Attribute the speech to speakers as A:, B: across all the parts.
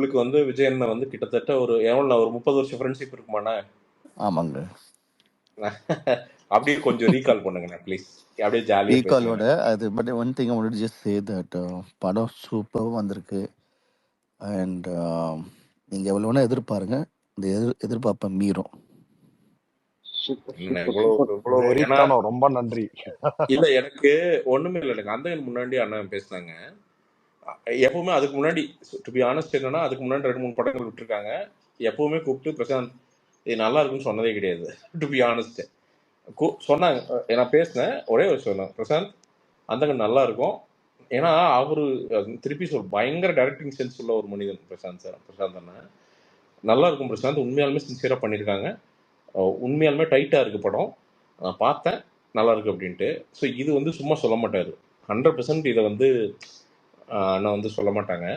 A: உங்களுக்கு வந்து விஜயண்ண வந்து கிட்டத்தட்ட ஒரு எவ்வளோ ஒரு 30 வருஷம் ஃப்ரெண்ட்ஷிப் இருக்குமாண்ணா?
B: ஆமாங்க.
A: அப்படியே கொஞ்சம் ரீகால் பண்ணுங்கண்ணா ப்ளீஸ். அப்படியே ஜாலியா
B: ரீகாலோட
A: பேசுங்கண்ணா.
B: அது but one thing I want to just say that படம் சூப்பராக வந்திருக்கு. அண்ட் நீங்கள் எவ்வளோ வேணால் எதிர்பாருங்க, இந்த எதிர்பார்ப்பை மீறும்.
C: சூப்பர்
A: இல்லைண்ணா
C: சூப்பர்
A: இவ்வளோ
C: சூப்பர்.
A: இவ்வளோ ஏன்னா
C: வெறித்தனம், ரொம்ப நன்றி.
A: இல்லை எனக்கு ஒன்றுமே இல்லை. எனக்கு அந்த முன்னாடி அண்ணன் பேசினாங்க. எப்பவுமே அதுக்கு முன்னாடி டு பி ஆனஸ்ட் என்னன்னா அதுக்கு முன்னாடி 2-3 படங்கள் விட்டுருக்காங்க. எப்பவுமே கூப்பிட்டு பிரசாந்த் இது நல்லா இருக்குன்னு சொன்னதே கிடையாது. டு பி ஆனஸ்ட் சொன்னாங்க. நான் பேசினேன், ஒரே ஒரு சொன்னேன், பிரசாந்த் அந்த நல்லா இருக்கும். ஏன்னா அவரு திருப்பி பயங்கர டைரக்டிங் சென்ஸ் உள்ள ஒரு மனிதன் பிரசாந்த் அண்ணன். நல்லா இருக்கும் பிரசாந்த், உண்மையாலுமே சின்சியரா பண்ணியிருக்காங்க. உண்மையாலுமே டைட்டா இருக்கு படம். நான் பார்த்தேன், நல்லா இருக்கு அப்படின்ட்டு. ஸோ இது வந்து சும்மா சொல்ல மாட்டாரு. 100% இதை வந்து அண்ணன் வந்து சொல்ல மாட்டாங்க.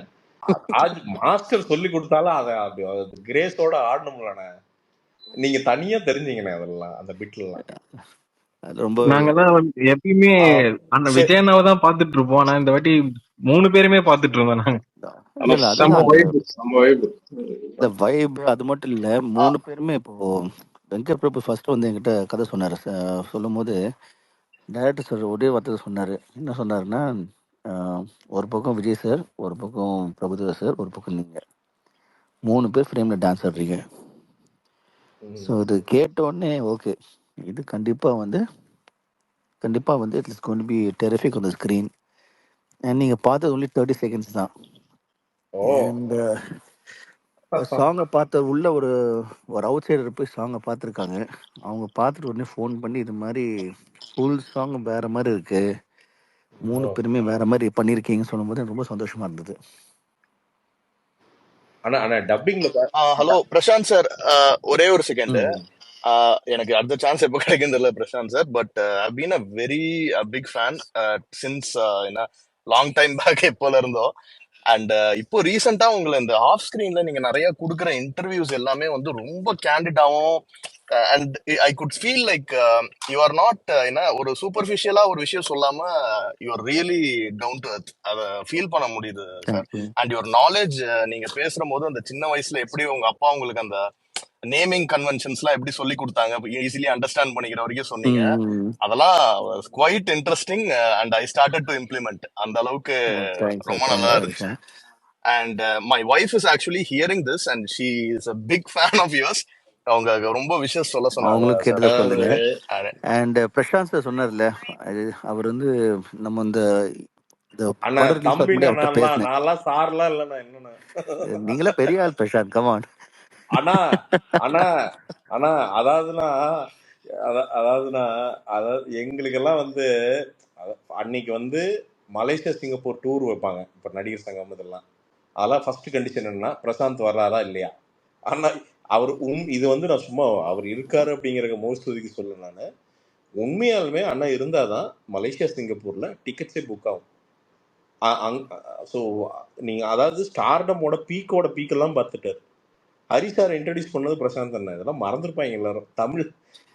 A: மாஸ்டர் சொல்லி கொடுத்தாலும் அதை அப்படி கிரேஸோட ஆடணும்லண்ணே. நீங்க தனியா தெரிஞ்சீங்கண்ணே அதெல்லாம், அந்த பிட்லாம்.
B: அது ரொம்ப
D: நாங்கெல்லாம் எப்பயுமே அந்த விஜயண்ணாவை தான் பாத்துட்டு இருப்போம். ஆனா இந்த வாட்டி 3 பேருமே பாத்துட்டு இருந்தோம் நாங்க.
B: இல்ல இல்ல
E: செம்ம
B: அதுதான்
E: வைப், செம்ம வைப்.
B: இந்த வைப். அது மட்டும் இல்ல, 3 பேருமே இப்போ வெங்கட் பிரபு ஃபர்ஸ்ட் வந்து என்கிட்ட கதை சொன்னாரு. சொல்லும் போது டைரக்டர் சார் ஒரே வார்த்தை சொன்னாரு. என்ன சொன்னாருன்னா, ஒரு பக்கம் விஜய் சார், ஒரு பக்கம் பிரபுதேவா சார், ஒரு பக்கம் நீங்க 3 பேர் ஃப்ரேம்ல டான்ஸ் ஆடுறீங்க. ஸோ இது கேட்ட உடனே ஓகே, இது கண்டிப்பா வந்து it's going to be terrific on the screen. And நீங்க பார்த்தது ஒன்லி 30 செகண்ட்ஸ் தான். அண்ட் சாங்கை பார்த்த உள்ள ஒரு அவுட் சைடர் போய் சாங்கை பார்த்துருக்காங்க. அவங்க பார்த்துட்டு உடனே ஃபோன் பண்ணி இது மாதிரி ஃபுல் சாங் வேற மாதிரி இருக்கு, 3 பேருமே வேற மாதிரி பண்ணியிருக்கீங்கன்னு சொல்லும்போது ரொம்ப சந்தோஷமா இருந்தது.
F: ஹலோ பிரசாந்த் சார், ஒரே ஒரு செகண்ட். எனக்கு அடுத்த சான்ஸ் எப்போ கிடைக்கும் தெரியல Prashanth sir. But I been a very big fan since என்ன லாங் டைம் பேக் எப்போல இருந்தோ. அண்ட் இப்போ ரீசெண்டா உங்களை இந்த ஆஃப் ஸ்கிரீன்ல நீங்க நிறைய கொடுக்குற இன்டர்வியூஸ் எல்லாமே வந்து ரொம்ப கேண்டிடாவும், and I could feel like you are not என்ன ஒரு சூப்பர்ஃபிஷியலா ஒரு விஷயம் சொல்லாம you are really down to earth. அதை ஃபீல் பண்ண முடியுது சார். அண்ட் யுவர் நாலேஜ், நீங்க பேசுற போது அந்த சின்ன வயசுல எப்படி உங்க அப்பா உங்களுக்கு அந்த நேமிங் கன்வென்ஷன்ஸ்லாம் எப்படி சொல்லி கொடுத்தாங்க, ஈஸிலி அண்டர்ஸ்டாண்ட் பண்ணிக்கிற வரைக்கும் சொன்னீங்க. அதெல்லாம் quite interesting. And I started to implement. அந்த அளவுக்கு ரொம்ப நல்லா இருந்துச்சு. And my wife is actually hearing this and she is a big fan of yours. அவங்க ரொம்ப விஷயம் சொல்ல சொன்னாங்க.
B: அவங்களுக்கு கேட்டதை சொல்லுங்க. அண்ட் பிரசாந்த் சார் சொன்னார்ல, அவர் வந்து நம்ம இந்த நீங்களே பெரிய ஆள் பிரசாந்த், கமான்.
A: அதாவது எங்களுக்கெல்லாம் வந்து அன்னைக்கு வந்து மலேசியா சிங்கப்பூர் டூர் வைப்பாங்க இப்ப நடிகர் சங்கம் இதெல்லாம். அதெல்லாம் ஃபர்ஸ்ட் கண்டிஷன் என்னன்னா பிரசாந்த் வர்றாரா இல்லையா. ஆனா அவர் இது வந்து நான் சும்மா அவர் இருக்காரு அப்படிங்கிற மோஸ்துதிக்கு சொல்ல. நான் உண்மையாலுமே அண்ணா இருந்தாதான் மலேசியா சிங்கப்பூர்ல டிக்கெட்ஸே புக் ஆகும். ஸோ நீங்க அதாவது ஸ்டார்டமோட பீக்கெல்லாம் பார்த்துட்டாரு. ஹரி சார் இன்ட்ரடியூஸ் பண்ணது பிரசாந்த் அண்ணா. இதெல்லாம் மறந்துருப்பாங்க எல்லாரும்.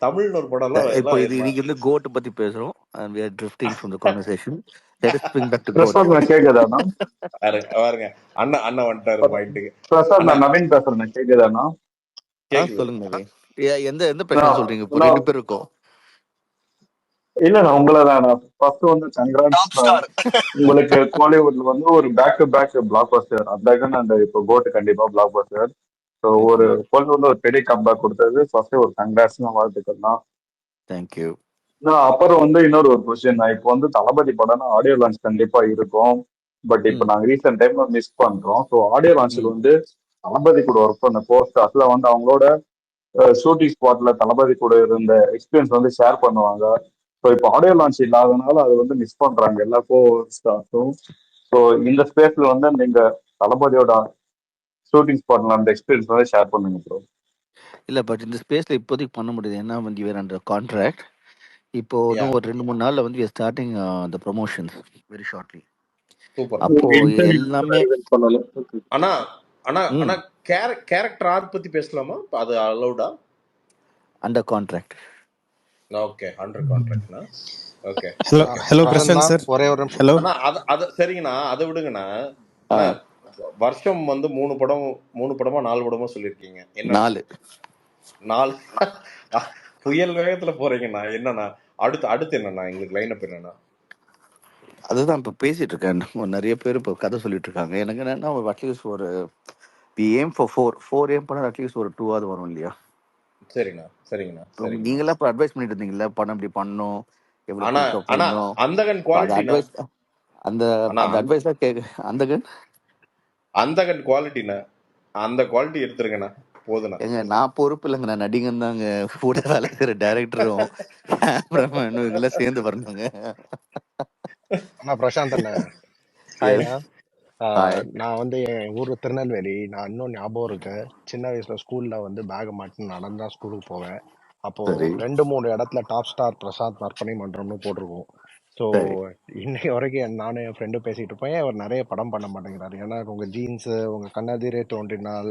A: தமிழ்னு ஒரு படம்
B: இப்போ இன்னைக்கு வந்து கோட் பத்தி பேசுறோம். and we are drifting from the conversation. let us bring back to goat.
C: Prasad கேக்குதாண்ணா?
A: பாருங்க அண்ணா வந்துட்டாரு பாயிண்ட்டுக்கு.
C: பிரசாத் நான் நவீன் பேசுறேன், கேக்குதாண்ணா?
B: சொல்லுங்க நவீன். எந்த பிரச்சனை சொல்றீங்க? இப்போ 2 பேர் இருக்கோம்.
C: இல்லண்ணா உங்களதான். ஃபர்ஸ்ட் வந்து கங்க்ராட்ஸ், உங்களுக்கு கோலிவுட்ல வந்து ஒரு back to back blockbuster. அந்த இப்போ கோட் கண்டிப்பா பிளாக் பஸ்டர். ஸோ ஒரு கோலிவுட்ல ஒரு பெரிய கம்பேக் கொடுத்தது ஃபர்ஸ்ட் ஒரு கங்க்ராட்ஸ் வாழ்த்துக்கள் தான்.
B: தேங்க்யூ.
C: அப்புறம் வந்து இன்னொரு கொஸ்டின், இப்போ வந்து தளபதி படம்னா ஆடியோ லான்ச் கண்டிப்பா இருக்கும். பட் இப்போ நாங்க ரீசெண்ட் டைம்ல மிஸ் பண்றோம். ஸோ ஆடியோ லான்ச்ல வந்து தளபதி கூட ஒர்க் பண்ண போஸ்டர்ஸ்ல வந்து அவங்களோட ஷூட்டிங் ஸ்பாட்ல தளபதி கூட இருந்த எக்ஸ்பீரியன்ஸ் வந்து ஷேர் பண்ணுவாங்க. ஸோ இப்போ ஆடியோ லான்ச் இல்லாதனால அது வந்து மிஸ் பண்றாங்க எல்லா ஸ்டார்ஸும். ஸோ இந்த ஸ்பேஸ்ல வந்து நீங்க தளபதியோட ஷூட்டிங் ஸ்பாட்ல அந்த எக்ஸ்பீரியன்ஸ் வந்து ஷேர் பண்ணுங்க ப்ரோ.
B: இல்ல பட் இந்த ஸ்பேஸ்ல இப்போதைக்கு பண்ண முடியுது. ஏன்னா வந்து வேற அந்த கான்ட்ராக்ட் இப்போ இன்னும் ஒரு 2-3 நாள்ல வந்து starting the promotions very shortly. அப்போ எல்லாமே
A: ஆனா கேரக்டர் ஆர்ட் பத்தி பேசலாமா? அது அலௌடா?
B: Under contract.
A: ஓகே, அண்டர் கான்ட்ராக்ட்னா ஓகே.
G: ஹலோ பிரசாந்த் சார், ஒரே ஒரு நிமிஷம். ஹலோ
A: அத சரிங்கண்ணா, அதை விடுங்கண்ணா. வருஷம் வந்து 3 படம் 3 படமா 4 படமா சொல்லியிருக்கீங்க. என்னண்ணா?
B: 4
A: 4 புயல் வேகத்துல போறீங்கண்ணா. என்னண்ணா? அடுத்து அடுத்து என்னண்ணா? எங்களுக்கு லைன் அப் என்னண்ணா?
B: அதுதான் இப்போ பேசிட்டு இருக்கேன். நிறைய பேர் இப்போ கதை சொல்லிட்டு இருக்காங்க. எனக்கு என்னன்னா அட்லீஸ்ட் ஒரு ஏம் ஃபார் 4 ஏம் பண்ணால் அட்லீஸ்ட் ஒரு 2 வரும் இல்லையா?
A: சரிங்கண்ணா, சரிங்கண்ணா, சரிங்கண்ணா.
B: நீங்களாம் இப்போ அட்வைஸ் பண்ணிட்டு இருந்தீங்கல்ல, படம் இப்படி பண்ணணும், எவ்வளோ
A: ஆனா
B: குயிக்காக
A: ஆனா
B: போடணும்.
A: அந்தகன்
B: இப்போ அந்த
A: குவாலிட்டிண்ணா.
B: அட்வைஸ் அந்த
A: அண்ணா
B: அந்த அட்வைஸ் தான் கேட்க
A: அந்தகன் குவாலிட்டிண்ணா. அந்த குவாலிட்டி எடுத்துருங்கண்ணா. போதுண்ணா.
B: ஏங்க நான் பொறுப்பு இல்லைங்க, நான் நடிகன் தாங்க. கூட வேலை செய்கிற டேரக்டரும் கேமராமேனும் இவங்கெல்லாம் சேர்ந்து வரணுங்க.
E: அண்ணா பிரசாந்த் அண்ணா,
B: எஸ்
E: ஹாய்ண்ணா.
B: ஹாய்.
E: நான் வந்து என் ஊர் திருநெல்வேலி. நான் இன்னும் ஞாபகம் இருக்கு, சின்ன வயசுல ஸ்கூல்ல வந்து பேகை மாட்டி நடந்து தான் ஸ்கூலுக்கு போவேன். அப்போ
B: சரி
E: 2-3 இடத்துல டாப் ஸ்டார் பிரசாந்த் நற்பணி மன்றம்னு போட்டிருக்கோம். ஸோ
B: சரி
E: இன்னைக்கு வரைக்கும் நானும் என் ஃப்ரெண்டும் பேசிட்டு இருப்பேன், ஏன் அவர் நிறைய படம் பண்ண மாட்டேங்கிறாரு, ஏன்னா உங்க ஜீன்ஸ், உங்க கண்ணெதிரே தோன்றினால்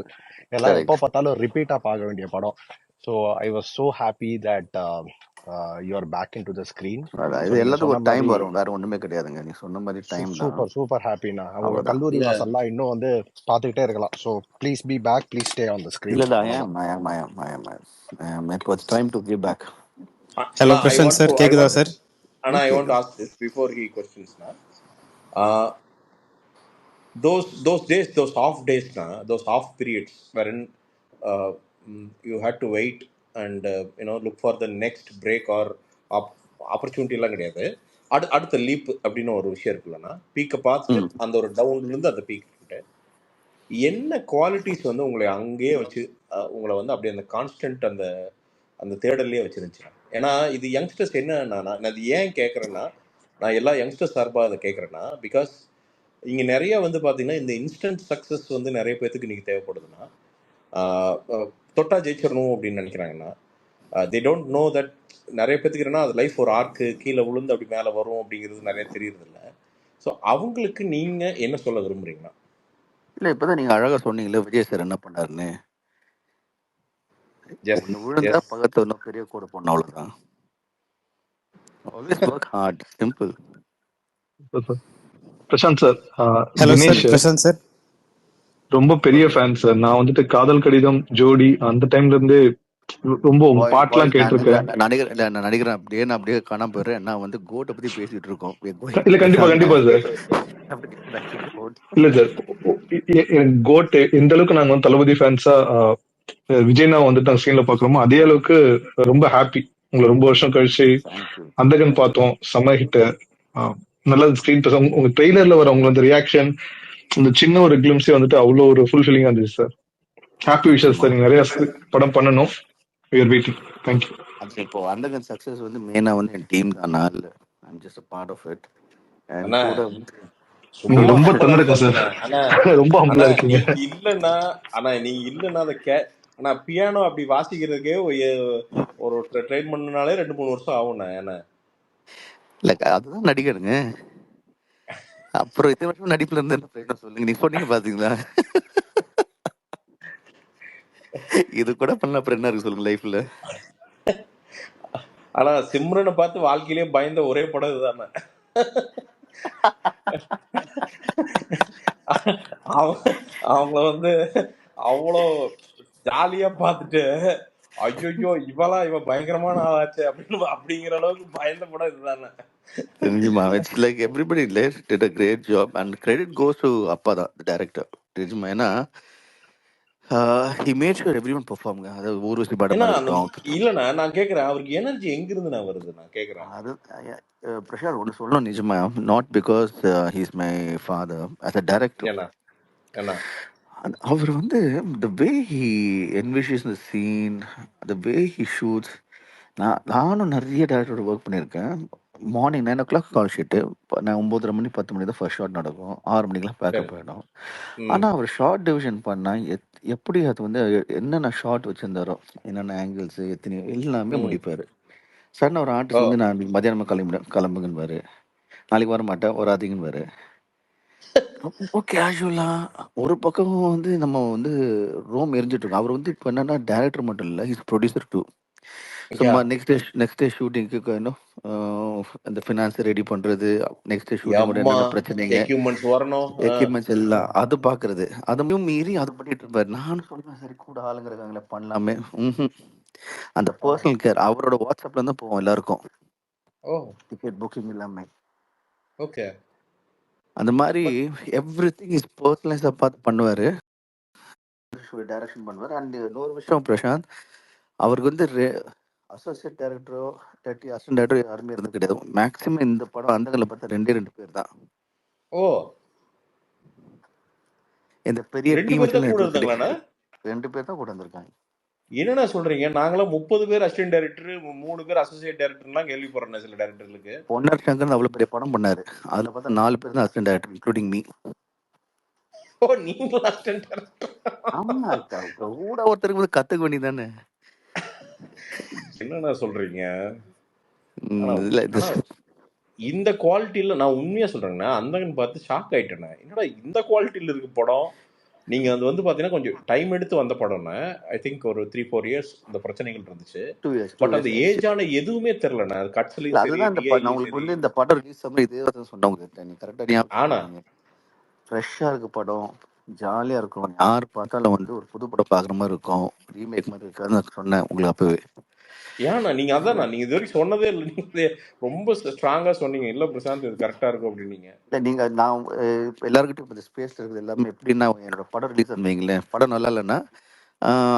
E: எல்லாம் எப்போ
B: கரெக்ட்.
E: பார்த்தாலும் ரிப்பீட்டா பார்க்க வேண்டிய படம். So I was so happy that you are back in to the screen. So
B: இது
E: நீங்க
B: எல்லாத்துக்கும்
E: சொன்ன
B: ஒரு டைம்
E: மாதிரி
B: வரும், வேற ஒண்ணுமே கிடையாதுங்க. நீ சொன்ன மாதிரி டைம் தான்,
E: சூப்பர் சூப்பர் ஹாப்பிண்ணா. உங்க
B: அவ்வளவுதான்.
E: கல்லூரி
A: இல்ல
E: வாசல்லாம் இன்னும் வந்து பார்த்துக்கிட்டே இருக்கலாம். So please be back, please stay on the
B: இல்ல
E: ஸ்க்ரீன்.
B: இல்ல
E: அவ்வளோதான்.
B: இப்போ time to give back.
G: Hello
A: I
G: Prashanth
A: want
G: sir,
A: to I
G: கேக்குதா
A: want
G: sir?
A: and I want to
B: கேக்குது.
A: ask this before he questions now. Those days, those half days na, those half periods wherein uh, you had to wait and look for the next break or opportunity எல்லாம் கிடையாது. அடுத்த leaf அப்படின்னு ஒரு விஷயம் இருக்குல்லண்ணா. பீக்கை பார்த்துட்டு
B: ம்
A: அந்த ஒரு டவுன்லேருந்து அந்த பீக் கிட்ட என்ன குவாலிட்டிஸ் வந்து உங்களை அங்கேயே வச்சு உங்களை வந்து அப்படியே அந்த கான்ஸ்டன்ட் அந்த அந்த தேடல்லையே வச்சிருந்துச்சுண்ணா. ஏன்னா இது யங்ஸ்டர்ஸ் என்னன்னா, நான் அது ஏன் கேட்குறேன்னா, நான் எல்லா யங்ஸ்டர்ஸ் சார்பாக அதை கேட்குறேன்னா, பிகாஸ் இங்கே நிறைய வந்து பார்த்தீங்கன்னா இந்த இன்ஸ்டன்ட் சக்ஸஸ் வந்து நிறைய பேர்த்துக்கு இன்றைக்கி தேவைப்படுதுன்னா, தொட்டா ஜெயிச்சிடணும் அப்படின்னு நினைக்கிறாங்கன்னா, தே டோன்ட் நோ தட் நிறைய பேர்த்துக்கு என்னன்னா அது லைஃப் ஒரு ஆர்க்கு, கீழே விழுந்து அப்படி மேலே வரும் அப்படிங்கிறது நிறைய தெரியறதில்ல. ஸோ அவங்களுக்கு நீங்கள் என்ன சொல்ல விரும்புறீங்களா?
B: இல்ல இப்பதான் நீங்க அழகா சொன்னீங்கல்ல விஜய் சார் என்ன பண்ணாருன்னு.
A: எஸ்
B: ஒண்ணு விழுந்தா
A: எஸ்
B: பக்கத்துல இன்னும் பெரிய கூட போடணும், அவ்வளவுதான். Always work hard, simple.
C: Prashanth sir,
G: hello sir,
C: Dinesh
G: Prashanth sir.
C: ரொம்ப பெரிய ஃபேன் சார். நான் வந்துட்டு காதல் கடிதம், ஜோடி அந்த டைம்ல இருந்தே ரொம்ப உங்க பாட்டுலாம் கேட்டிருக்கேன்.
B: நான் நடிக்கிறேன் அப்படியே, நான் அப்படியே காணாம போயிடுறேன். நான் வந்து கோட்டை பத்தி பேசிட்டு இருக்கோம்.
C: இல்ல கண்டிப்பா கண்டிப்பா சார். இல்ல சார், கோட் எந்த அளவுக்கு நாங்க வந்து தளபதி ஃபேன்ஸா விஜய்னா வந்துட்டு நாங்க ஸ்கிரீன்ல பாக்குறோமோ அதே அளவுக்கு ரொம்ப ஹாப்பி. உங்களை ரொம்ப வருஷம் கழிச்சு அந்தகன் பார்த்தோம், செம்ம ஹிட். நல்ல ஸ்கிரீன் பிரசன்ஸ், உங்க ட்ரெய்லர்ல வர உங்க அந்த ரியாக்ஷன், இந்த சின்ன ஒரு கிளிம்ஸே வந்துட்டு அவ்வளவு ஒரு ஃபுல்ஃபில்லிங்கா இருந்துச்சு சார். ஹாப்பி விஷஸ் சார், நீங்க நிறைய படம் பண்ணணும். we are waiting. thank you.
B: இப்போ அந்தகன் சக்சஸ் வந்து மெயினா வந்து என் டீம் தான், நான் இல்ல. I'm just a part of it. And
A: அண்ணா
B: கூட
C: நீங்க
A: சும்மா
C: ரொம்ப
A: சொல்லக்கூடாது
C: தந்துருக்கேன் சார்,
A: அண்ணா.
C: ரொம்ப
A: அண்ணா
C: ஹம்பிளா இருக்கீங்க.
A: நீங்க இல்லைன்னா நீங்க இல்லைன்னா அதை ஆனா பியானோ அப்படி வாசிக்கிறதுக்கே ஒரு ட்ரெயின் பண்ணனாலே 2-3 வருஷம் ஆகும்ண்ணா. ஏன்னா
B: இல்ல அதுதான் நடிகருங்க. அப்புறம் இத்தனை வருஷம் நடிப்புல இருந்து என்ன பிரயோஜனம் சொல்லுங்க, நீங்க சொன்னீங்க பாத்தீங்களா? இது கூட பண்ணல, அப்புறம் என்ன இருக்கு சொல்லுங்க லைஃப்ல?
A: ஆனா சிம்ரனை பார்த்து வாழ்க்கையிலேயே பயந்த ஒரே படம் இதுதானே. அவங்கள வந்து அவ்வளோ ஜாலியா பார்த்துட்டு ஐயோ இவ பயங்கரமான ஆளாச்சு அப்படிங்கிற அளவுக்கு பயந்த படம் இதுதானே.
B: தெரிஞ்சுமா, it's like everybody did a great job and credit goes to அப்பா தான், the director. தெரிஞ்சுமா, ஏன்னா he made sure everyone perform. அது ஊர்வசி படமா இருக்கட்டும்.
A: இல்லண்ணா நான் கேக்குறேன், அவருக்கு எனர்ஜி எங்க இருந்து நான் வருது நான் கேக்குறேன்.
B: அது பிரசாந்த் ஒன்று சொல்லணும் நிஜமா, not because he's my father, as a director.
A: என்ன
B: அவர் வந்து the way he envisions the scene, the way he shoots. நானும் நிறைய டேரக்டரோட ஒர்க் பண்ணியிருக்கேன். மார்னிங் 9 o'clock கால் ஷீட்டு, நான் 9:30 மணி 10 மணி தான் ஃபர்ஸ்ட் ஷாட் நடக்கும், 6 மணிக்கெலாம் பேக்கப் ஆகிடும். ஆனால் அவர் ஷார்ட் டிவிஷன் பண்ணால் எப்படி அது வந்து என்னென்ன ஷார்ட் வச்சுருந்தாரோ, என்னென்ன ஆங்கிள்ஸு எத்தனையோ எல்லாமே முடிப்பார். சடனாக ஒரு ஆர்டிஸ்ட் வந்து நான் மத்தியானமாக கிளம்புங்கன்னு, நாளைக்கு வர மாட்டேன் வராதிங்கன்னு. ரொம்ப கேஷுவலாக ஒரு பக்கம் வந்து நம்ம வந்து ரோம் எரிஞ்சிட்டு இருக்கோம். அவர் வந்து இப்போ என்னன்னா டேரக்டர் மட்டும் இல்லை, இஸ் ப்ரொடியூசர் டூ.
A: யா
B: சும்மா நெக்ஸ்ட் டே ஷூட்டிங்க்கு இன்னும் அந்த ஃபினான்ஸ் ரெடி பண்றது, நெக்ஸ்ட் டே ஷூட்டிங்கோட
A: அம்மா
B: என்னென்ன பிரச்சனைங்க,
A: எக்யூப்மெண்ட்ஸ் வரணும்.
B: எக்யூப்மெண்ட்ஸ் எல்லாம் அது பாக்குறது. அதையும் மீறி அது பண்ணிட்டு இருப்பாரு. நானும் சொல்லுவேன், சரி கூட ஆளுங்க இருக்காங்களே பண்ணலாமே. அந்த
A: ஆ.
B: பர்சனல் கேர் அவரோட வாட்ஸ்அப்ல இருந்து போவோம் எல்லாருக்கும்,
A: ஓ
B: டிக்கெட் புக்கிங் எல்லாமே.
A: ஓகே.
B: அந்த மாதிரி
A: பட்
B: எவ்ரி திங் இஸ் பர்சனலைஸா பார்த்து பண்ணுவாரு, டைரக்ஷன் பண்ணுவார். அண்ட் இன்னொரு விஷயம் பிரசாந்த், அவருக்கு வந்து அசோசியேட் டைரக்டரோ இல்லாட்டி அசிஸ்டன்ட் டைரக்டரோ யாருமே இருந்தது கிடையாது. மேக்ஸிமம் இந்த படம் அந்தகளை பார்த்தா 2 பேர் தான்.
A: ஓ
B: இந்த பெரிய
A: 2
B: டீம்
A: பேர் தான்
B: வச்சு
A: கூட
B: எதுவும் கிடையாது.
A: இருந்தாங்களாண்ணா?
B: 2 பேர் தான் கூட வந்திருக்காங்க.
A: என்னண்ணா சொல்றீங்க? நாங்களாம் 30 பேர் அசிஸ்டன்ட் டைரக்டர், 3 பேர் அசோசியேட் டைரக்டர்லாம் கேள்விப்படுறேன் சில டைரக்டர்களுக்கு.
B: பொன்னர் சங்கர் அவ்வளவு பெரிய படம் பண்ணாரு, அதுல பார்த்தா 4 பேர் தான் அசிஸ்டன்ட் டைரக்டர் இன்க்ளூடிங் மீ.
A: ஓ நீங்களும் அசிஸ்டன்ட் டைரக்டர்?
B: ஆமா, கூட ஒருத்தருக்கு வந்து கத்துக்க வேண்டியதானே.
A: என்னண்ணா சொல்றீங்க? ஆனா
B: இல்ல இது
A: ஆனா இந்த குவாலிட்டியில நான் உண்மையா சொல்றேங்கண்ணா, அந்தகன் பார்த்து ஷாக் ஆயிட்டேண்ணே. என்னடா இந்த குவாலிட்டியில இருக்கு படம். நீங்க அது வந்து பாத்தீங்கன்னா கொஞ்சம் டைம் எடுத்து வந்த படம்ண்ணே. ஐ திங்க் ஒரு 3-4 இயர்ஸ் இந்த பிரச்சனைகள் இருந்துச்சு.
B: 2 years
A: பட் அந்த
B: ஆயிடுச்சு.
A: ஏஜ் ஆன எதுவுமே தெரியலண்ணே. அது
B: இல்ல
A: கட்ஸ்லயும் சரி,
B: அதுதான் நான்
A: டிஐலையும்
B: உங்களுக்கு
A: சரி.
B: வந்து இந்த படம் ரிலீஸ் ஆகும்போது இதே தான் சொன்னவங்க, நீ கரெக்டா ஞாபகம்
A: ஆனா
B: வச்சுக்கோங்க. ஃப்ரெஷ்ஷா இருக்கு படம், ஜாலியா இருக்கும், யார் பார்த்தாலும் வந்து ஒரு புது படம் பாக்குற மாதிரி இருக்கும், ரீமேக் மாதிரி இருக்காதுன்னு நான் சொன்னேன் உங்களுக்கு அப்பவே.
A: ஏன்னா நீங்க அதான் நீங்க இது வரைக்கும் சொன்னதே இல்லை. நீங்க ரொம்ப ஸ்ட்ராங்கா சொன்னீங்க, இல்ல பிரசாந்த் இது கரெக்டா இருக்கும் அப்படின்னீங்க.
B: இல்லை நீங்கள் நான் இப்போ எல்லாருக்கிட்டும் இப்போ இந்த ஸ்பேஸில் இருக்குது எல்லாமே எப்படின்னா, என்னோட படம் ரிலீஸ் வைங்களேன், படம் நல்லா இல்லைன்னா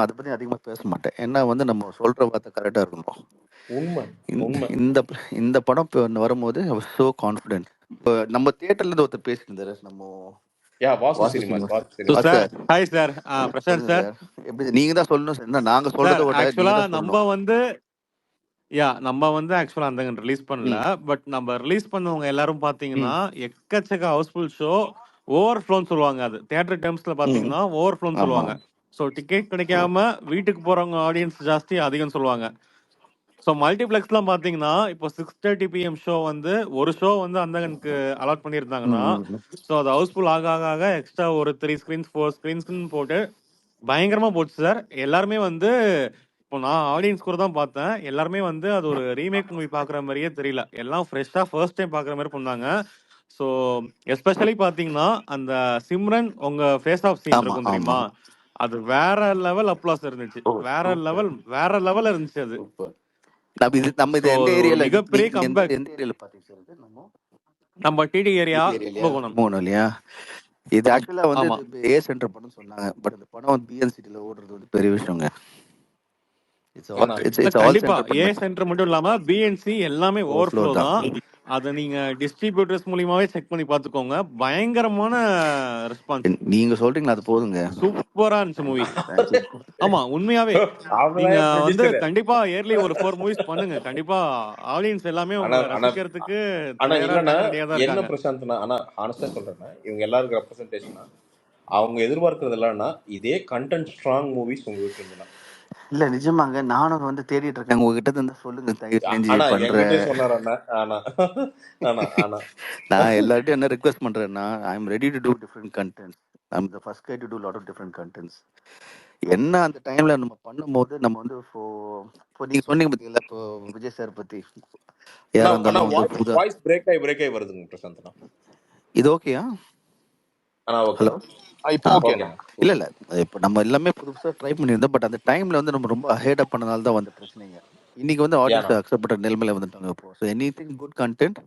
B: அதை பற்றி அதிகமாக பேச மாட்டேன். ஏன்னா வந்து நம்ம சொல்கிற வார்த்தை கரெக்டாக இருக்கணும்.
A: உண்மை
B: இந்த
A: உண்மை.
B: இந்த இந்த படம் இப்போ வரும்போது ஸோ கான்ஃபிடென்ட். இப்போ நம்ம தியேட்டர்லேருந்து ஒருத்தர் பேசியிருந்தாரு, நம்ம
A: Vasu
B: Vasu
A: cinemas
B: cinema
A: Vasu cinemas.
B: Sir.
G: Sir hi sir, Prashanth
B: சொல்லுங்க
G: சார்.
B: சார், எப்படி நீங்கள் தான் சொல்லணும் சார், என்ன நாங்கள்
G: சார்
B: சொல்கிறத விட
G: ஆக்சுவலா
B: நீங்கள் தான்
G: நம்ம
B: சொல்லணும்.
G: வந்து நம்ம வந்து ஆக்சுவலா அந்த ரிலீஸ் பண்ணல. பட் நம்ம ரிலீஸ் பண்ணவங்க எல்லாரும் பாத்தீங்கன்னா எக்கச்சக்க ஹவுஸ்ஃபுல் ஷோ, ஓவர் ஃப்ளோன்னு சொல்லுவாங்க. அது தியேட்டர் டேர்ம்ஸ்ல பாத்தீங்கன்னா ஓவர் ஃப்ளோன்னு சொல்லுவாங்க.
B: ஆமாம்.
G: ஸோ டிக்கெட் கிடைக்காம வீட்டுக்கு போறவங்க ஆடியன்ஸ் ஜாஸ்தி அதிகம் சொல்லுவாங்க. ஸோ மல்டிப்ளெக்ஸ்லாம் பாத்தீங்கன்னா இப்போ 6:30 PM ஷோ வந்து ஒரு ஷோ வந்து அந்தகனுக்கு அலாட் பண்ணியிருந்தாங்கன்னா, ஸோ அது ஹவுஸ்ஃபுல் ஆக ஆக ஆக எக்ஸ்ட்ரா ஒரு 3 ஸ்க்ரீன்ஸ் 4 ஸ்க்ரீன்ஸ்ன்னு போட்டு பயங்கரமா போச்சு சார். எல்லாருமே வந்து இப்போ நான் ஆடியன்ஸ் கூட தான் பார்த்தேன். எல்லாருமே வந்து அது ஒரு ரீமேக் மூவி பார்க்குற மாதிரியே தெரியல. எல்லாம் ஃப்ரெஷ்ஷா ஃபர்ஸ்ட் டைம் பார்க்குற மாதிரி பண்ணாங்க. ஸோ எஸ்பெஷலி பார்த்தீங்கன்னா அந்த சிம்ரன் உங்க ஃபேஸ் ஆஃப் சீன்
B: ஆமாம்
G: இருக்கும் தெரியுமா?
B: ஆமாம்.
G: அது வேற லெவல் அப்ளாஸ் இருந்துச்சு.
B: ஓ
G: வேற
B: சூப்பர்
G: லெவல் இருந்துச்சு அது.
B: சூப்பர். நம்ம இது
G: ஸோ
B: எந்த
G: ஒரு
B: ஏரியால,
G: மிகப்பெரிய
B: நீங்க
G: கம்பேக்.
B: எந்த ஏரியால பாத்தீங்க சார்? இது
G: நம்ம டிடி ஏரியா
B: நம்ம ஏரியாலயா?
G: கும்பகோணம்.
B: மூணு இல்லையா? இது ஆக்சுவலா வந்து
G: ஆமா.
B: இது ஏ சென்டர் படம் சொன்னாங்க, பட் இந்த படம் வந்து பிஎன்சிடில ஓடுறது வந்து பெரிய விஷயங்க. இட்ஸ் ஆல்
A: ஆனா
B: இட்ஸ் ஆல்
G: கண்டிப்பா
B: சென்டர்
G: ஏ
B: படம்.
G: சென்டர் மட்டும் இல்லாம பிஎன்சி எல்லாமே
B: ஓவர்ஃப்ளோ
G: ஓவர்ஃப்ளோ
B: தான்.
G: தான். அதை நீங்க டிஸ்ட்ரிபியூட்டர்ஸ் மூலியமாவே செக் பண்ணி பாத்துக்கோங்க. பயங்கரமான ரெஸ்பான்ஸ்.
B: நீங்க சொல்றீங்களா, அது போதுங்க.
G: சூப்பரா இருந்துச்சு மூவி.
B: தேங்க்யூ.
G: ஆமா உண்மையாவே நீங்க
A: அவங்கதான்
G: வந்து
A: ப்ரொடியூசர்.
G: கண்டிப்பா இயர்லி ஒரு 4 மூவிஸ் பண்ணுங்க. கண்டிப்பா ஆடியன்ஸ் எல்லாமே
A: ஆனா
G: உங்களை
A: ஆனா
G: ரசிக்கிறதுக்கு
A: ஆனா
G: தயாரா
A: இல்லைன்னா
G: இருக்காங்க, ரெடியா தான்
A: என்ன
G: இருக்காங்க.
A: பிரசாந்த்னா, ஆனா ஹானஸ்டா சொல்றேன்னா இவங்க எல்லாருக்கும் ரெப்ரசன்டேஷனா அவங்க எதிர்பார்க்கறது இல்லைன்னா இதே கண்டென்ட் ஸ்ட்ராங் மூவிஸ் உங்ககிட்ட இருந்துன்னா.
B: இல்ல நிஜமாங்க, நானும் வந்து தேடிட்டு இருக்கேன், உங்ககிட்ட இருந்து சொல்லுங்க தயவு செஞ்சு
A: ஆனா என்கிட்டயே
B: பண்றேன்.
A: சொன்னார் அண்ணா. ஆனா ஆனா ஆனா
B: நான் எல்லார்ட்டையும் என்ன ரிக்வெஸ்ட் பண்றேன்னா, I am ready to do different contents. I am the first guy to do lot of different contents. என்ன அந்த டைம்ல நம்ம பண்ணும்போது நம்ம வந்து இப்போ நீங்க சொன்னீங்க பார்த்தீங்களா, இப்போ விஜய் சார் பத்தி யாரா
A: ஆனா
B: இருந்தாலும் வந்து புதா
A: வாய்ஸ் பிரேக் ஆகி வருதுங்க பிரசாந்த்னா.
B: இது ஓகேயா?
A: ஆனா ஓகே
B: ஹலோ.
F: இப்போ ஓகே.
A: ஓகே.
B: இல்ல இல்ல, இப்போ நம்ம எல்லாமே புதுசா ட்ரை பண்ணியிருந்தோம், பட் அந்த டைம்ல வந்து நம்ம ரொம்ப ஹேட் அப் பண்ணனால தான் வந்த பிரச்சனைங்க. இன்னைக்கு வந்து ஆடியன்ஸ்
A: ஏன்னா
B: அக்செப்ட் பண்ற நிலைமையில வந்துட்டாங்க. இப்போ so anything good content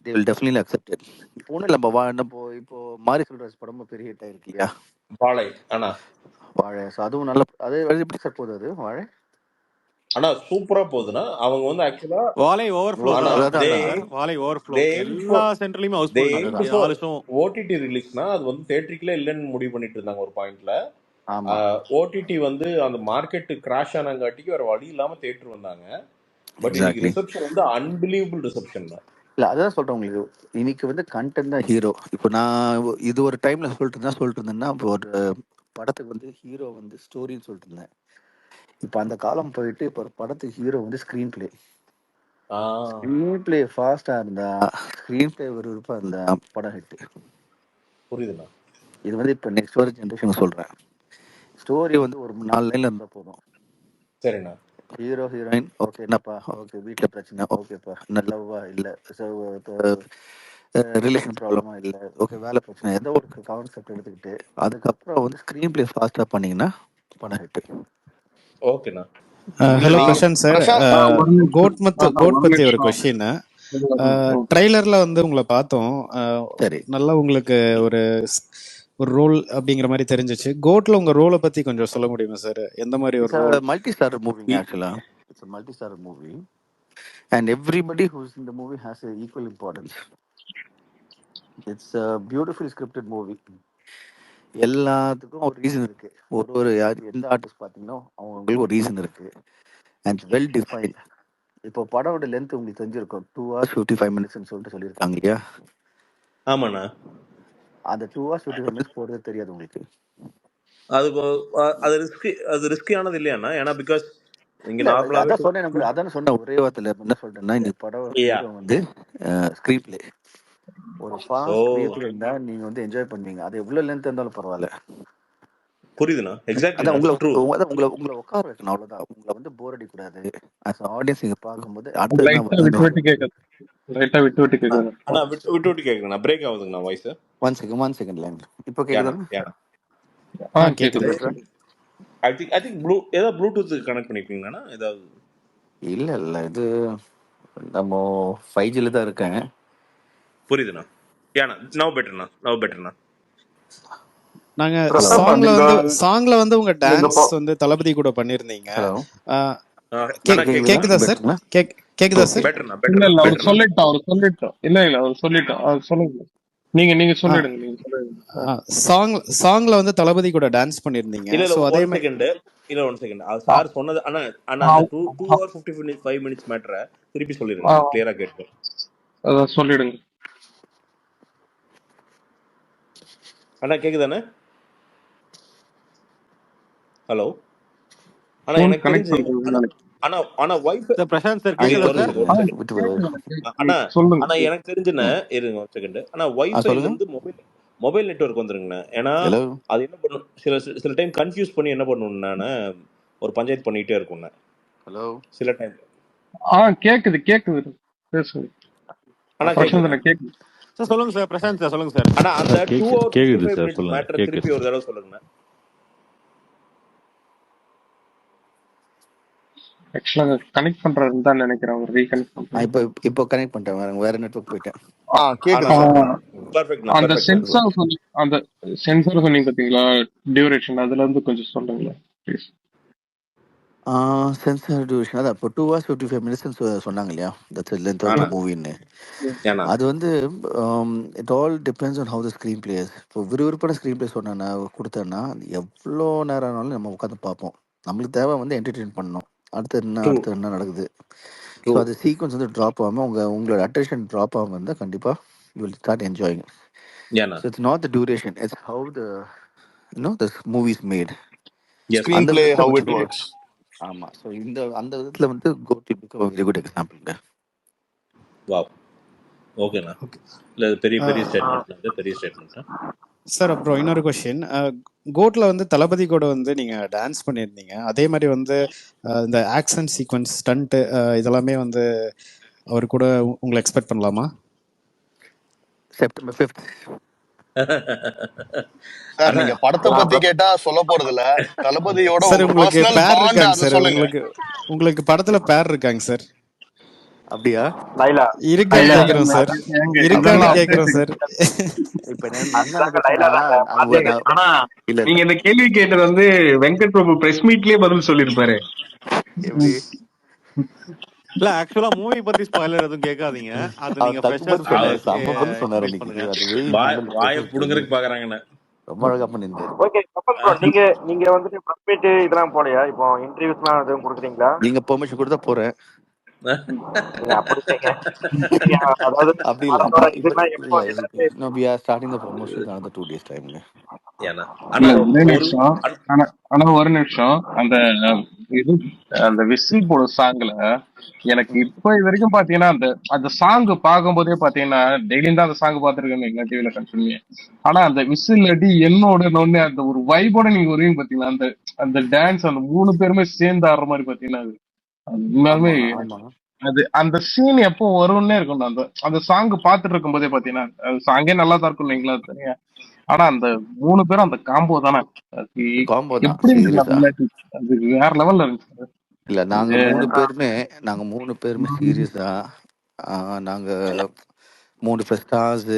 B: they will definitely accept it. இப்போ ஒன்றும் இல்லை, நம்ம இப்போ மாரி செல்வராஜ் படமும் பெரிய ஹிட் ஆயிருக்கு இல்லையா,
A: வாழை. ஆனா
B: வாழை. ஸோ அதுவும் நல்ல, அது எப்படி சார் போகுது அது வாழை?
A: ஆனா சூப்பரா போகுதுன்னா அவங்க வந்து ஆக்சுவலா
G: வாலை ஓவர்ஃப்ளோ
A: ஆனா
G: தான்
B: அதான்
G: சார். வாலை ஓவர்ஃப்ளோ
A: they
G: எல்லா சென்டர்லயுமே
A: they
G: ஹவுஸ்ஃபுல்
A: aimed
G: தான்.
A: for
G: 4 ஷோ
A: OTT ரிலீஸ்னா அது வந்து தியேட்டருக்குள்ள இல்லைன்னு முடிவு பண்ணிட்டு இருந்தாங்க ஒரு பாயிண்ட்ல.
B: ஆமா.
A: ஓடிடி வந்து அந்த மார்க்கெட் கிராஷ் ஆனங்காட்டிக்கு வேற வழி இல்லாம தியேட்டர் வந்தாங்க. பட் இன்னைக்கு
B: எக்ஸாக்ட்லி.
A: ரிசப்ஷன் வந்து அன்பிலீவபிள் ரிசப்ஷன் தான்.
B: இல்லை அதான் சொல்கிறேன் உங்களுக்கு, இன்னைக்கு வந்து கண்டென்ட் தான் ஹீரோ. இப்போ நான் இது ஒரு டைமில் சொல்லிட்டு இருந்தேன்னா, இப்போ ஒரு படத்துக்கு வந்து ஹீரோ வந்து ஸ்டோரின்னு சொல்லிட்டு இருந்தேன். இப்போ அந்த காலம் போயிட்டு இப்போ ஒரு படத்துக்கு ஹீரோ வந்து ஸ்க்ரீன் பிளே. ஸ்க்ரீன் பிளே ஃபாஸ்ட்டாக இருந்தா, ஸ்க்ரீன் பிளே விருப்பம் இருந்தா படம் ஹிட்.
A: புரியுதுண்ணா.
B: இது வந்து இப்போ நெக்ஸ்ட் வர ஜென்ரேஷன் சொல்கிறேன். ஸ்டோரி வந்து ஒரு 4 லைன்ல இருந்தால் போதும்.
A: சரிண்ணா.
B: ஹீரோ ஹீரோயின் ஓகே என்னப்பா ஓகே வீட்டில் பிரச்சனை ஓகேப்பா நல்லவா இல்லை ரிலேஷன் ப்ராப்ளமா இல்லை ஓகே வேலை பிரச்சனை ஏதோ ஒரு கான்செப்ட் எடுத்துக்கிட்டு அதுக்கப்புறம் வந்து ஸ்க்ரீன் பிளே ஃபாஸ்ட்டாக பண்ணீங்கன்னா படம் ஹிட்டு.
A: ஓகேண்ணா. இல்ல
H: ஹலோ
A: நீங்க
H: பிரசாந்த் சார்,
F: பிரசாந்த்
C: ஒரு நிமிஷம்
H: கோட்
C: ஒரு
H: பத்தி ஒரு
C: நிமிஷம்
H: கொஸ்டின்.
C: ஓகே.
H: ட்ரைலர்ல வந்து உங்களை பார்த்தோம்.
B: சரி
H: நல்லா உங்களுக்கு ஒரு ஒரு ரோல் அப்படிங்கிற மாதிரி தெரிஞ்சிச்சு. கோட்ல உங்க ரோலை பத்தி கொஞ்சம் சொல்ல முடியுமா சார்? எந்த மாதிரி ஒரு
B: it's
H: role?
B: A multi star மூவிங்க ஆக்சுவலாக. It's a multi star movie and everybody who's in the movie has equal importance. It's a beautiful scripted movie. எல்லாத்துக்கும் ஒரு ரீசன் இருக்கு. ஒரு யார் எந்த ஆர்டிஸ்ட் பார்த்தீங்கன்னா அவங்களுக்கு ஒரு ரீசன் இருக்கு அண்ட் வெல் டிஃபைன்ட். இப்போ படோட லென்த் உங்களுக்கு தெரிஞ்சிருக்கும் 2 hours 55 minutes சொல்லிட்டு சொல்லியிருக்காங்க இல்லையா?
A: ஆமாண்ணா.
B: அந்த 2 hours 55 minutes போடுறது தெரியாது உங்களுக்கு.
A: அது அது ரிஸ்கியானது இல்லையாண்ணா? ஏன்னா பிகாஸ் இங்க
B: இல்ல
A: நார்மலாவே
B: அதான் சொன்னேன் உங்களுக்கு. அதான் சொன்னேன் ஒரே வார்த்தையில என்ன சொல்றேன்னா இந்த படம்
A: யா.
B: ஹீரோ வந்து ஸ்கிரீன் பிளே ஒரு
A: ஓ
B: ஃபாஸ்ட் கிரியேட்டிவ் இருந்தா நீங்க வந்து என்ஜாய் பண்ணுவீங்க. அது எவ்வளவு லென்த் இருந்தாலும் பரவாயில்ல.
A: புரியுதுண்ணா. எக்ஸாக்ட்லி
B: அதான்
A: ட்ரூ.
B: உங்களை உட்கார வைக்கணும் அவ்வளவுதான். உங்களை வந்து போர் அடிக்க கூடாது. அஸ் ஆடியன்ஸ் நீங்க பார்க்கும்போது அடுத்து என்ன
D: லைட்டா விட்டு விட்டு கேக்குது, லைட்டா விட்டு விட்டு கேக்குது.
A: அண்ணா விட்டு விட்டு விட்டு கேக்குறேண்ணா. பிரேக் ஆகுதுங்கண்ணா வாய்ஸ்.
B: ஒன் செகண்ட் லைன் இப்போ
A: ஏண்ணா
B: கேக்குதா?
A: ஏண்ணா
H: கேக்குது.
B: பெட்டரா?
A: ஐ திங்க் ஏதாவது ப்ளூடூத் கனெக்ட் பண்ணிருக்கீங்களாண்ணா ஏதாவது?
B: இல்ல இது நம்ம 5Gல தான் இருக்கேன்.
A: புரியுதுண்ணா. ஏண்ணா நவ் பெட்டர்ண்ணா.
H: நாங்க
C: பிரசாந்த்
H: சாங்ல வந்து உங்க
C: நீங்க
H: டான்ஸ் வந்து தளபதி கூட பண்ணிருந்தீங்க.
B: ஹலோ
A: அண்ணா கேக்குதா?
H: கேக்குதா சார்? கேக்குதா சார்?
A: பெட்டர்ண்ணா
D: இல்ல இல்ல அவர்
A: பெட்டர்ண்ணா.
D: சொல்லிட்டோம். இல்ல அவர் சொல்லிட்டோம். அவர் சொல்லுங்க. நீங்க சொல்லிடுங்க.
H: சாங்ல வந்து தளபதி கூட டான்ஸ் பண்ணிருந்தீங்க.
A: இல்ல
H: சோ அதே
A: ஒன் செகண்ட் சார் சொன்னது அண்ணா அந்த 2 hours 55 minutes மேட்டரை திருப்பி சொல்லிருங்க. கிளியரா கேட்கும்.
D: அதான் சொல்லிடுங்க.
A: அண்ணா கேக்குதானே? ஹலோ அண்ணா
D: ஃபோன்
A: எனக்கு
D: கனெக்ட்
A: தெரிஞ்சு
D: பண்றது.
A: ஆனா வைஃப்
G: சார் பிரசாந்த் சார் கேக்குதா
A: வருது
G: சார்?
A: ஒரு செகண்ட்.
B: விட்டு
A: அண்ணா
D: சொல்லுங்க.
A: எனக்கு தெரிஞ்சுண்ணே இருங்க ஒரு செகண்ட். ஆனா வைஃபைல
B: சொல்லுங்க.
A: இருந்து மொபைல் நெட்வொர்க் வந்துருங்கண்ணா. ஏன்னா
B: ஹலோ
A: அது என்ன பண்ணும் சில டைம் கன்ஃபியூஸ் பண்ணி என்ன பண்ணுன்னா ஒரு பஞ்சாயத்து பண்ணிட்டே இருக்கும்ண்ணே
B: ஹலோ
A: சில டைம்.
D: கேக்குது பேசுங்க.
A: ஆனா
D: பிரசாந்த் கேக்குது.
G: சார் சொல்லுங்க சார். பிரசாந்த் சார் சொல்லுங்க சார்.
A: ஆனா அந்த
I: சார்
A: 2 hours
I: கேக்குது
A: 55
I: சார்,
A: minutes
I: சொல்லுங்க
A: மேட்டரை திருப்பி
I: கேக்குது.
A: ஒரு தடவை சொல்லுங்கண்ணா.
D: ஆக்சுவலா கனெக்ட் பண்றாருன்னு தான் நினைக்கிறேன். அவர் ரீகனெக்ட் பண்றாரு.
B: இப்போ கனெக்ட் பண்ணிட்டேன். வேற நெட்வொர்க் போயிட்டேன்.
F: கேக்குது சார்.
A: பர்ஃபெக்ட்ண்ணா
D: அந்த
A: பர்ஃபெக்ட்ண்ணா.
D: சென்சார் சொன்னீங்க பாத்தீங்களா, டியூரேஷன், அதுல இருந்து கொஞ்சம் சொல்லுங்களேன் ப்ளீஸ்.
B: சென்சார் டியூரேஷன் அதான் இப்போ 2 hours 55 minutes சொன்னாங்க இல்லையா? தட்ஸ் லென்த் ஆஃப் த
A: ஆனா
B: மூவின்னு.
A: ஏண்ணா
B: அது வந்து it all depends on how the screen place. இப்போ விறுவிறுப்பான ஸ்க்ரீன் பிளே சொன்னா கொடுத்தேன்னா எவ்வளோ நேரம் ஆனாலும் நம்ம உட்காந்து பார்ப்போம். நம்மளுக்கு தேவை வந்து என்டர்டெயின் பண்ணணும்.
A: ட்ரூ
B: அடுத்து என்ன நடக்குது. So
A: true.
B: அது சீக்வன்ஸ் வந்து ட்ராப் ஆகாமல் உங்களோட அட்டென்ஷன் ட்ராப் ஆகாமல் இருந்தால் கண்டிப்பாக யூ வில் ஸ்டார்ட் என்ஜாயிங்.
A: ஏண்ணா
B: so it's not the duration, it's how the the movie is made.
A: Yes
F: screen
B: அந்த
F: பிளே
B: விதத்தில்
F: ஹவ் இட்
B: வந்து
F: ஒர்க்ஸ்.
B: ஆமாம். ஸோ அந்த விதத்தில் வந்து கோட் பிகம் வெரி குட் எக்ஸாம்பிள்ங்க.
A: வாவ் ஓகேண்ணா. இல்ல பெரிய ஸ்டேட்மெண்ட்.
H: சார் அப்புறம் இன்னொரு கொஸ்டின். கோட்ல வந்து தளபதி கூட வந்து நீங்க டான்ஸ் பண்ணியிருந்தீங்க. அதே மாதிரி வந்து இந்த ஆக்ஷன் சீக்வன்ஸ் ஸ்டண்ட் இதெல்லாமே வந்து அவர் கூட உங்களை எக்ஸ்பெக்ட் பண்ணலாமா?
B: September 5th.
F: சார் நீங்க படத்தை பத்தி கேட்டா சொல்ல போறது இல்ல. தளபதியோட
H: சார்
F: உங்க
H: உங்களுக்கு
F: பர்சனல்
H: பேர்
F: பாண்ட்
H: இருக்காங்க
F: அத
H: சார்.
F: சொல்லுங்க.
H: உங்களுக்கு படத்துல பேர் இருக்காங்க சார்.
B: அப்படியா?
C: லைலா
H: இருக்கான்னு கேக்குறோம் சார். இருக்கான்னு கேக்குறோம் சார்.
B: இப்ப என்ன நடக்குதுன்னா
D: ஆனா
B: இல்ல
D: நீங்க இந்த கேள்வி கேட்டது வந்து வெங்கட் பிரபு பிரஸ் மீட்லயே பதில் சொல்லிருப்பாரு.
B: எப்படி
G: இல்ல ஆக்சுவலா மூவி பத்தி ஸ்பாயிலர் எதுவும் கேட்காதீங்க. அது
B: அவர்
G: நீங்க
B: தப்பு பதில் சொன்னாரு. செம்ம பதில் சொன்னாரு
G: வெயிட்
B: இன்னைக்கு.
G: பண்ணுங்க.
B: அது வெயில்
A: வாயை புடுங்கறதுக்கு பாக்குறாங்கண்ணா.
B: ரொம்ப அழகா பண்ணியிருந்தாரு.
J: ஓகே கப்பல் ப்ரோ, நீங்க வந்துட்டு பிரஸ் மீட் இதெல்லாம் போலையா? இப்போ இன்டர்வியூஸ்லாம் எதுவும் கொடுக்குறீங்களா?
B: நீங்க பெர்மிஷன் கொடுத்தா போறேன்.
J: நீங்க அப்படி இல்லைங்க. அதாவது
B: அப்படி இல்ல
J: படத்தோட
B: இப்ப
J: இதெல்லாம் எப்போ
B: no, we are starting the promotion in another 2 days time.
A: ஏண்ணா ஆனா
D: ஒரு நிமிஷம் அந்த இது அந்த விசில் போட சாங்ல எனக்கு இப்ப இது வரைக்கும் பாத்தீங்கன்னா அந்த சாங் பார்க்கும்போதே பாத்தீங்கன்னா டெய்லியும் தான் அந்த சாங் பாத்துருக்கேன் எங்க டிவில கண்டினியூ. ஆனா அந்த விசில் அடி என்னோட ஒண்ணு அந்த ஒரு வைபோட நீங்க வருவீங்க பாத்தீங்கன்னா, அந்த டான்ஸ் அந்த 3 பேருமே சேர்ந்து ஆடுற மாதிரி பாத்தீங்கன்னா உண்மையாலுமே
B: ஆமா ஆமா
D: அது அந்த சீன் எப்போ வரும்னே இருக்கும். அந்த அந்த சாங் பாத்துட்டு இருக்கும் போதே பாத்தீங்கன்னா சாங்கே நல்லா தான் இருக்கும் இல்லைங்களா தெரியும். ஆனா அந்த 3 பேரும் அந்த காம்போ தானே, அது
B: காம்போ தான்
D: எப்படி இருந்தது
B: சீரியஸா.
D: அந்த மேட்ச்? அது வேற லெவல்ல இருந்துச்சு.
B: இல்ல
D: அது
B: நாங்க மூணு பேருமே சீரியஸா. நாங்க 3 பேர் ஸ்டார்ஸ்,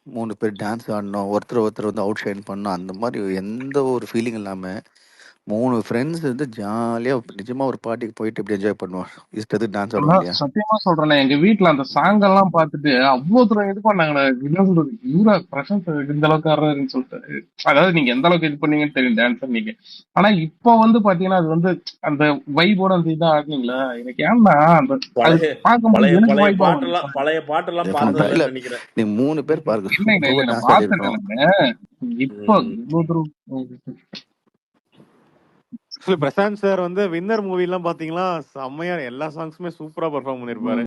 B: 3 பேர் டான்ஸ் ஆடினோம், ஒருத்தர் வந்து அவுட் ஷைன் பண்ணோம். அந்த மாதிரி எந்த ஒரு ஃபீலிங் இல்லாம 3 ஃப்ரெண்ட்ஸ் வந்து ஜாலியா நிஜமா ஒரு பார்ட்டிக்கு போயிட்டு இப்படி என்ஜாய் பண்ணுவோம். இஷ்டத்துக்கு டான்ஸ் ஆடுவோம்
D: ஆனா
B: இல்லையா?
D: சத்தியமா சொல்றேன், எங்க வீட்டுல அந்த சாங் எல்லாம் பார்த்துட்டு அவ்வளவு தூரம் இது பண்ணாங்களே. என்ன சொல்றது, இவரா பிரசாந்த் இந்த அளவுக்கு ஆடுறாருன்னு சொல்லிட்டு. அதாவது நீங்க எந்த அளவுக்கு இது பண்ணீங்கன்னு தெரியும் டான்ஸ் நீங்க. ஆனா இப்போ வந்து பாத்தீங்கன்னா அது வந்து அந்த வைபோட அந்த இதா ஆடுனீங்களா, எனக்கு ஏன்னா அந்த அது
A: பழைய
D: பார்க்கும்போது
A: பழைய
D: எனக்கு
A: பழைய
D: வைப் ஆகும்.
A: பாட்டெல்லாம்
B: டெஃபினட்டா.
A: பார்த்தது
B: இல்ல
A: இல்லைன்னு நினைக்கிறேன்.
B: நீங்க 3 பேர் பாருங்க,
D: இல்ல இல்ல இல்ல
B: சூப்பரா
D: நான்
B: டான்ஸ் ஆடி
D: பார்த்துட்டேன்.
B: இருக்கோம்.
D: இப்போ
A: ம்.
D: இவ்வளவு தூரம்
G: ஆக்சுவலி பிரசாந்த் சார் வந்து வின்னர் மூவி எல்லாம் பாத்தீங்கன்னா செம்மையா எல்லா சாங்ஸுமே சூப்பரா பெர்ஃபார்ம் பண்ணிருப்பாரு.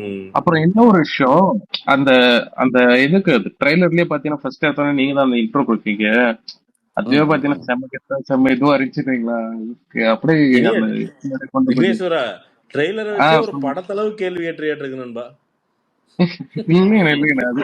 A: ம்.
D: அப்புறம் இன்னொரு விஷயம், அந்த அந்த இதுக்கு ட்ரைலர்லயே பாத்தீங்கன்னா ஃபர்ஸ்ட் எடுத்தோன்னே நீங்க தான் அந்த இன்ட்ரோ கொடுத்தீங்க. அதுவே
B: ம், ம்,
D: பாத்தீங்கன்னா
B: ம்.
D: செம்ம கெத்தா செம்ம இதுவா இருந்துச்சுங்களா. அப்படியே
A: நீங்க
D: அந்த இதுல கொண்டு போய்
A: விக்னேஸ்வரா ட்ரெய்லரை வச்சே ஒரு
D: சொல்லுங்க.
A: படத்தளவு கேள்வி ஏற்றிருக்கு நண்பா.
D: இல்லைங்க இல்லைங்க அது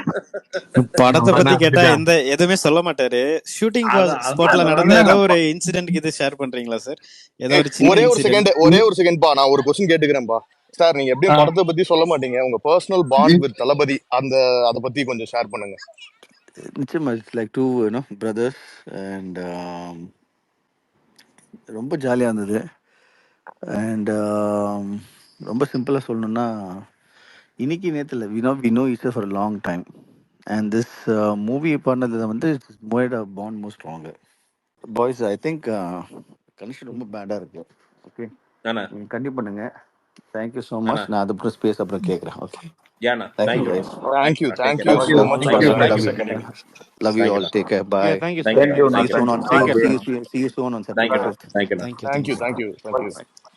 H: படத்தை பத்தி
I: அவ்வளவுதான்
H: கேட்டா
I: அப்படிதான்.
H: எதுவுமே சொல்ல மாட்டாரு. ஷூட்டிங்
A: அதான்
H: ஸ்பாட்ல
A: அதான்
H: நடந்த
D: இல்ல
H: ஏதோ
D: இல்ல
H: ஒரு இன்சிடென்ட் இது ஷேர் பண்றீங்களா சார்? ஏதோ ஒரு சின்ன
F: ஒரே ஒரு
H: இன்சிடென்ட்.
F: செகண்ட், ஒரே ஒரு செகண்ட் பா, நான் ஒரு கொஸ்டின் கேட்டுக்கிறேன்பா. சார் நீங்க எப்படியும்
D: ஆ,
F: படத்தை பத்தி சொல்ல மாட்டீங்க, உங்க பர்சனல் பாண்ட் வித் தளபதி அந்த அதை பத்தி கொஞ்சம் ஷேர் பண்ணுங்க.
B: நிச்சயமா it's like two brothers. And ரொம்ப ஜாலியாக இருந்தது. அண்ட் ரொம்ப சிம்பிளாக சொல்லணும்னா, இன்னைக்கு நேற்றுல we know each for long time. And this movie பண்ணது வந்து made a bond more stronger. Boys I think connection ரொம்ப பேடாக இருக்கு. ஓகே,
A: அண்ணா
B: நீங்கள் கண்டிப்பாக பண்ணுங்க. தேங்க்யூ ஸோ
A: அண்ணா
B: மச். நான் அது அப்புறம் ஸ்பேஸ் அப்புறம் கேட்குறேன். ஓகே,
A: ஏண்ணா
B: தேங்க்யூ
A: தேங்க்யூண்ணா.
B: Guys.
F: Thank you,
A: take
F: thank you
A: care.
D: Thank you
F: so
B: love
F: much
B: you
F: for
B: boys.
A: தேங்க்யூண்ணா.
F: Joining
B: love
F: us
B: you.
F: A connect.
B: Love you all.
A: தேங்க்யூண்ணா.
B: Take care.
G: Yeah,
B: Bye.
G: thank you so
A: தேங்க்யூண்ணா.
G: much.
B: See you
A: தேங்க்யூண்ணா.
B: soon
H: thank you
B: on
H: thank you.
B: see
A: thank you.
B: you see you see you soon on September
G: Bye.
A: தேங்க்யூண்ணா.
B: 5th.
A: தேங்க்யூண்ணா.
H: Thank you
F: thank you,
H: thank you.
F: Thank you,
B: Bye.
F: Thank you.
B: Bye.
G: Bye.